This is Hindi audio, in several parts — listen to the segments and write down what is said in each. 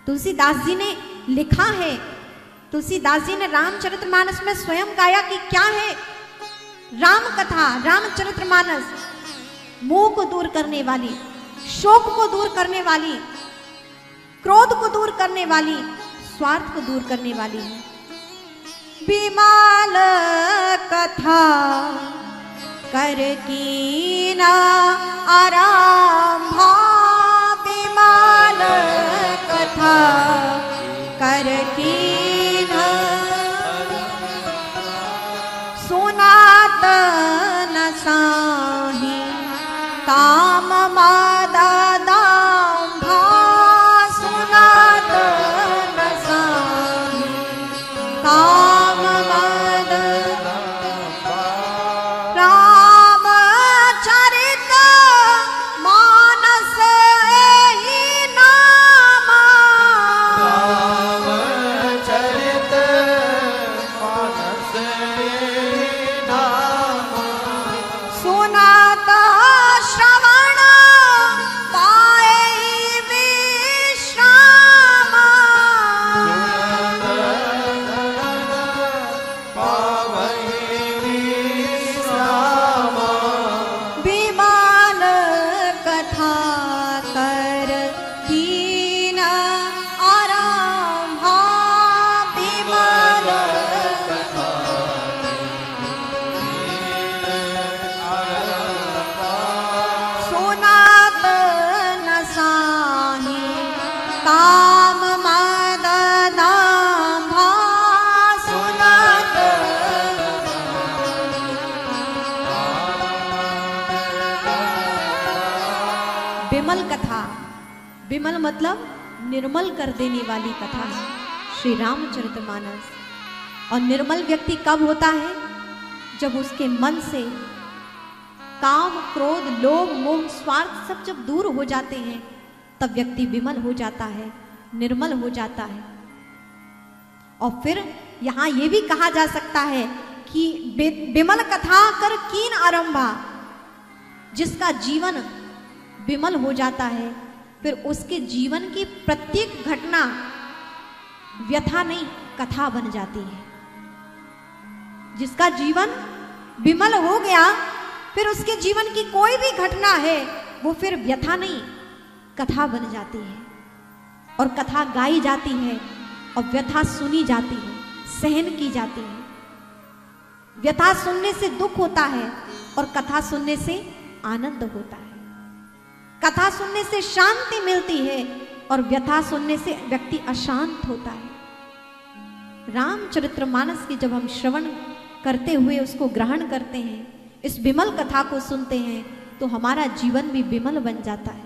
तुलसीदास जी ने लिखा है, तुलसीदास जी ने रामचरितमानस में स्वयं गाया कि क्या है राम कथा, रामचरितमानस मोह को दूर करने वाली, शोक को दूर करने वाली, क्रोध को दूर करने वाली, स्वार्थ को दूर करने वाली है। विमल कथा कर कीना आरंभा, विमल कथा कर कीना सुनातन साही काम मादा दाम्भा, सुनातन साही काम माद रामचरित मानस ही नामा, रामचरित मानस सुनात श्रवण पाए विश्रामा, विमल कथा कर कीन आरंभा, विमल सुनात न साही काम मद दाम्भा, सुनात विमल कथा, विमल मतलब निर्मल कर देने वाली कथा है श्री रामचरितमानस। और निर्मल व्यक्ति कब होता है? जब उसके मन से काम, क्रोध, लोभ, मोह, स्वार्थ सब जब दूर हो जाते हैं, तब व्यक्ति विमल हो जाता है, निर्मल हो जाता है। और फिर यहाँ ये भी कहा जा सकता है कि विमल कथा कर कीन आरंभा, जिसका जीवन विमल हो जाता है, फिर उसके जीवन की प्रत्येक घटना व्यथा नहीं कथा बन जाती है। जिसका जीवन विमल हो गया, फिर उसके जीवन की कोई भी घटना है वो फिर व्यथा नहीं कथा बन जाती है, और कथा गाई जाती है, और व्यथा सुनी जाती है, सहन की जाती है। व्यथा सुनने से दुख होता है और कथा सुनने से आनंद होता है। कथा सुनने से शांति मिलती है और व्यथा सुनने से व्यक्ति अशांत होता है। रामचरितमानस की जब हम श्रवण करते हुए उसको ग्रहण करते हैं, इस विमल कथा को सुनते हैं, तो हमारा जीवन भी विमल बन जाता है।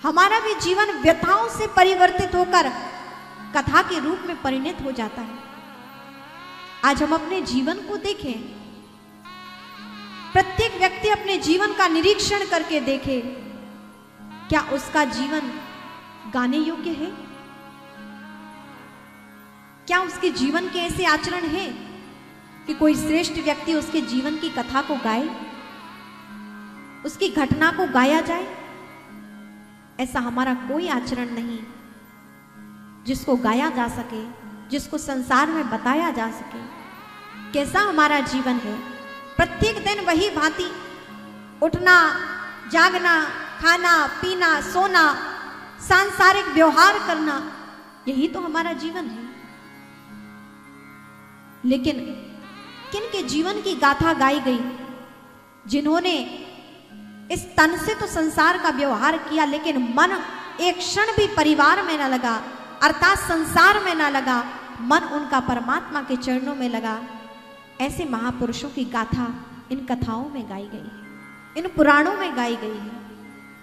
हमारा भी जीवन व्यथाओं से परिवर्तित होकर कथा के रूप में परिणत हो जाता है। आज हम अपने जीवन को देखें, प्रत्येक व्यक्ति अपने जीवन का निरीक्षण करके देखे, क्या उसका जीवन गाने योग्य है? क्या उसके जीवन के ऐसे आचरण हैं कि कोई श्रेष्ठ व्यक्ति उसके जीवन की कथा को गाए, उसकी घटना को गाया जाए? ऐसा हमारा कोई आचरण नहीं जिसको गाया जा सके, जिसको संसार में बताया जा सके। कैसा हमारा जीवन है? प्रत्येक दिन वही भांति उठना, जागना, खाना, पीना, सोना, सांसारिक व्यवहार करना, यही तो हमारा जीवन है। लेकिन किन के जीवन की गाथा गाई गई? जिन्होंने इस तन से तो संसार का व्यवहार किया, लेकिन मन एक क्षण भी परिवार में न लगा, अर्थात संसार में न लगा, मन उनका परमात्मा के चरणों में लगा। ऐसे महापुरुषों की गाथा इन कथाओं में गाई गई है, इन पुराणों में गाई गई है।